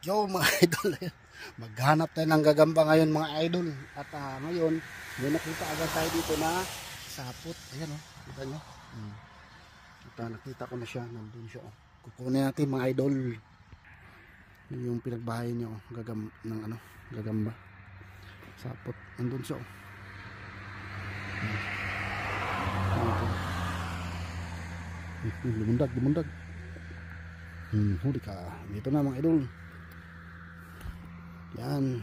Yo mga idol, maghanap tayo ng gagamba ngayon mga idol. At ngayon, may nakita agad tayo dito na sapot. Ayan kita nyo. Nakita ko na siya, nandun siya. Kukunin natin mga idol. Yung pinagbahay nyo, gagamba. Sapot, nandun siya. Lumundag. Huli ka. Dito na mga idol. Yan.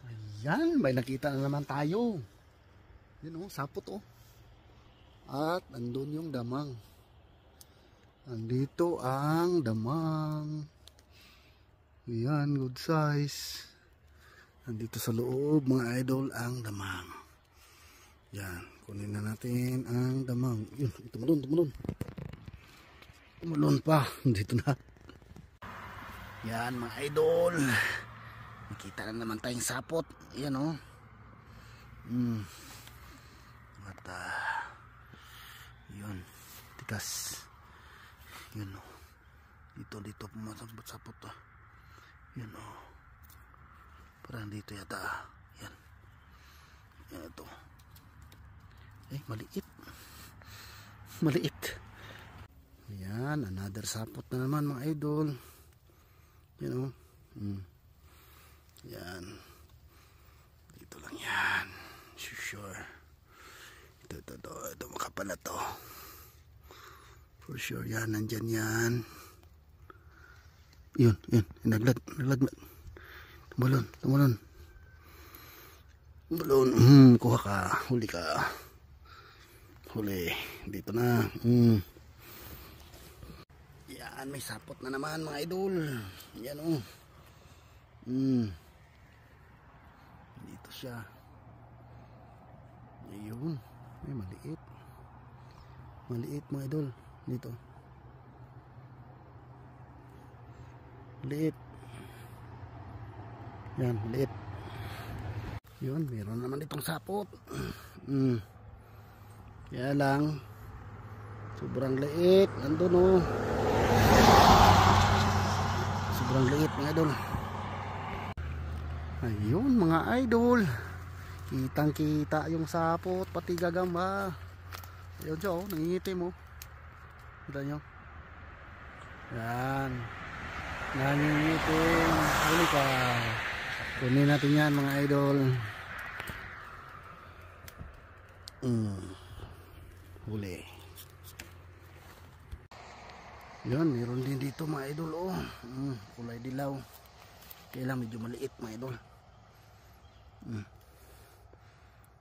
Ayan, may nakita na naman tayo. Yan sapot At andun yung damang. Andito ang damang. Ayan, good size. Andito sa loob mga idol ang damang. Yan, kunin na natin ang damang. Yun, tumalon. Tumalon pa, dito na. Yan mga idol. Nakita na naman tayong sapot. Yan At yun, tikas. Yun dito pumasapot Yun parang dito yata. Yan ito. Maliit. Yan, another sapot na naman mga idol. Yan Yan. Dito lang yan. Sure. Ito makapal na to. For sure yan, nandyan yan. Yun. Naglag. Tumalon. Kuha ka. Huli ka. Dito na. Yan, may sapot na naman mga idol. Yan dito siya. Ayun. Ay, maliit mga idol. Dito. Maliit. Yan, maliit. Yun, meron naman ditong sapot. Kaya lang sobrang liit. Nandun sobrang liit mga idol. Ayun mga idol, kitang kita yung sapot pati gagamba. Ayun siya nangingitim kita nyo. Yan, nangingitim. Huli ka. Kunin natin yan mga idol. Huli. Yun, meron din dito mga idol kulay dilaw. Kaya lang medyo maliit mga idol.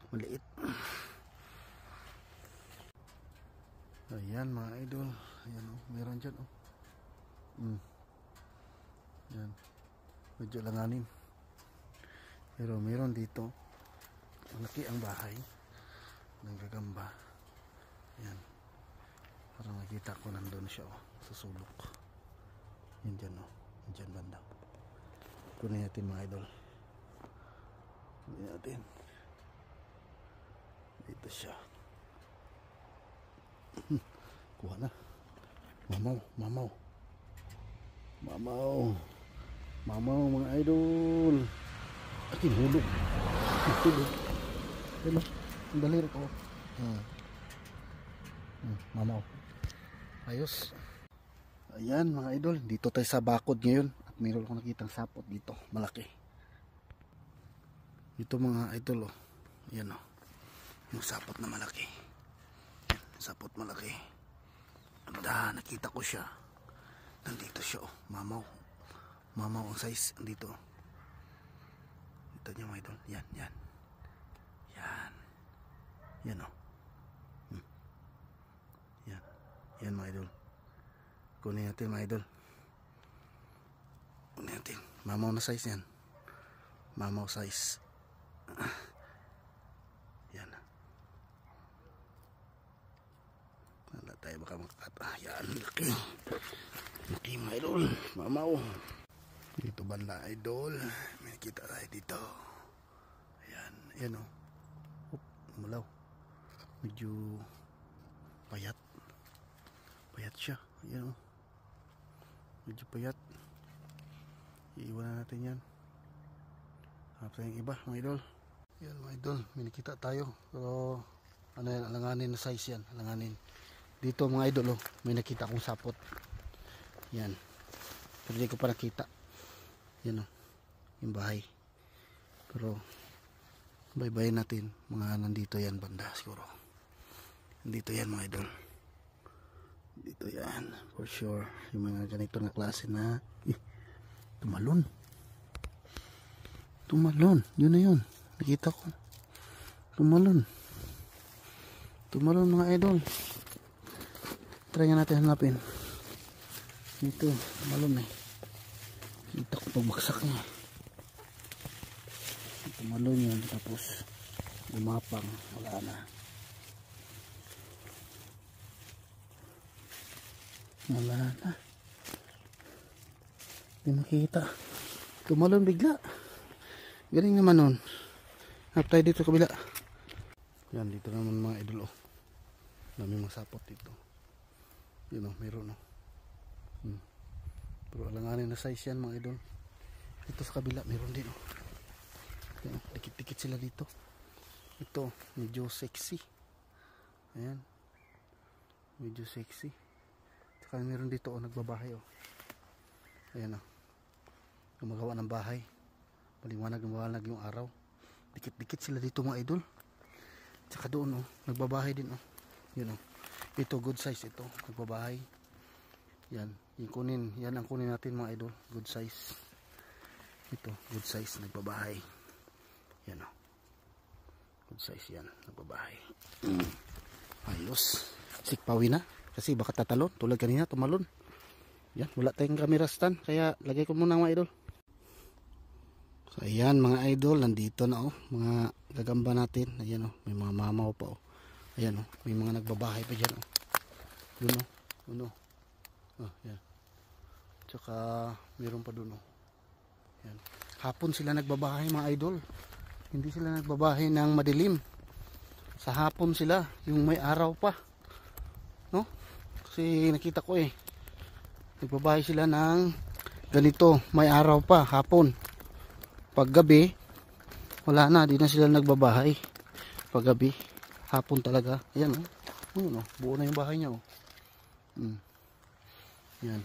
Maliit. Ayan mga idol. Ayan meron dyan Yan. Medyo langanin. Pero meron dito. Malaki ang bahay ng gagamba. Yan. Parang nakita ko nandun siya sa sulok. Yan dyan dyan banda. Kunin natin mga idol. Kunin natin. Dito siya. Kuha na. Mamaw mga idol. Akin hulog. Hello. Ang daliri ko. Mamaw. Ayos. Ayan mga idol. Dito tayo sa bakod ngayon. At mayroon akong nakitang sapot dito. Malaki. Ito mga idol Ayan yung sapot na malaki. Sapot malaki. Nakita ko siya. Nandito siya Mamaw ang size. Dito. Ito niya mga idol. Yan. Yan mga idol. Kunin natin mga idol. Mamaw na size yan. Mamaw size. Yan. Wala tayo baka makakata. Yan. Laki mga idol. Mamaw. Dito banda idol. May kita tayo dito. Ayan umulaw. Medyo payat siya. Ayan medyo payat. Iiwan na natin yan. Hanap tayong iba mga idol. Yan mga idol, may nakita tayo. Pero ano yan, alanganin na size yan. Alanganin. Dito mga idol, oh, may nakita akong sapot. Yan. Pero di ko pa nakita. Yan oh, yung bahay. Pero baybayin natin. Mga nandito yan banda siguro. Nandito yan mga idol. Dito yan, for sure. Yung mga ganito na klase na tumalon. Tumalon, yun na yun. Nakita ko. Tumalon. Tumalon mga idol. Try nga natin hanapin. Dito, tumalon eh. Kita ko pagbaksak niya. Tumalon yun, tapos lumapang. Wala na. Wala na. Hindi makita. Tumalon bigla. Galing naman nun. Hanap tayo dito kabila. Yan, dito naman mga idol. Oh. Dami mga sapot dito. Yun oh, mayroon oh. Pero alanganin na size yan mga idol. Ito sa kabila, mayroon din oh. Yan, dikit-dikit sila dito. Ito, medyo sexy. Ayan. Medyo sexy. Tsaka mayroon dito oh, nagbabahay oh. Ayan oh. Gumagawa ng bahay. Maliwanag yung araw. Dikit-dikit sila dito mga idol. Tsaka doon oh, nagbabahay din oh. Yun oh. Ito good size ito, nagbabahay. Yan, yung kunin, yan ang kunin natin mga idol, good size. Ito, good size, nagbabahay. Yan oh. Good size yan, nagbabahay. Ayos. Sikpawi na kasi baka tatalon, tulad kanina tumalon. Yan, wala tayong camera stand kaya lagay ko muna mga idol. So ayan mga idol, nandito na oh, mga gagamba natin. Ayan oh, may mga mamaw pa oh. Ayan oh, may mga nagbabahay pa dyan oh. Yun oh, yun oh. Oh, yan. Tsaka mayroon pa dun oh. Yan. Hapon sila nagbabahay mga idol. Hindi sila nagbabahay ng madilim. Sa hapon sila, yung may araw pa. No? Kasi nakita ko eh. Nagbabahay sila ng ganito, may araw pa, hapon. Pag gabi, wala na, di na sila nagbabahay. Pag gabi, hapon talaga. Ayan oh. Ayan oh, buo na yung bahay niya oh. Yan.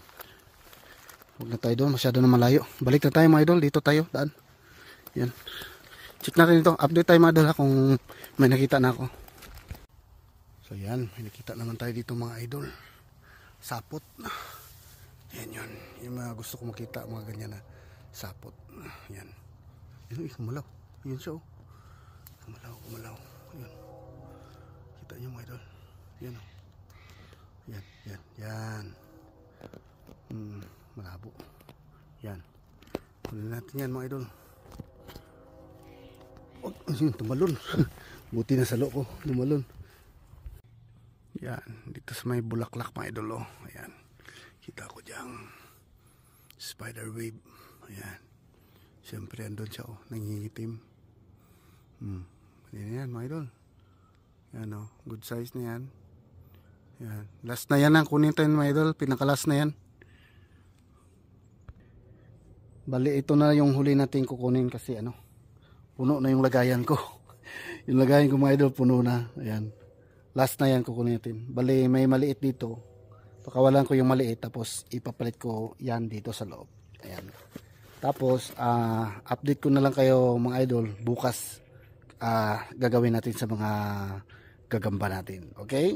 Huwag na tayo doon, masyado na malayo. Balik na tayo mga idol, dito tayo, daan. Yan. Check natin ito, update tayo mga idol ha, kung may nakita na ako. So yan, may nakita naman tayo dito mga idol. Sapot. Yan yun, yung mga gusto ko makita, mga ganyan na sapot. Yan. Yan, kumalaw. Yan siya oh. Kumalaw. Yan. Kita nyo mga idol. Yan oh. Yan. Malabo. Yan. Kunin natin yan mga idol. Oh, tumalon. Buti na sa loko, tumalon. Yan. Dito sa may bulaklak mga idol oh. Ayan. Kita ko dyan. Spider web. Ayan. Siyempre andun siya oh. Nangingitim. Yan mga idol. Yan oh. Good size na yan. Yan. Last na yan ang kunin tayo mga idol. Pinakalas na yan. Bali ito na yung huli natin kukunin kasi ano. Puno na yung lagayan ko. Yung lagayan ko mga idol puno na. Ayan. Last na yan kukunin natin. Bali may maliit dito. Pakawalan ko yung maliit. Tapos ipapalit ko yan dito sa loob. Ayan. Tapos update ko na lang kayo mga idol. Bukas gagawin natin sa mga gagamba natin. Okay?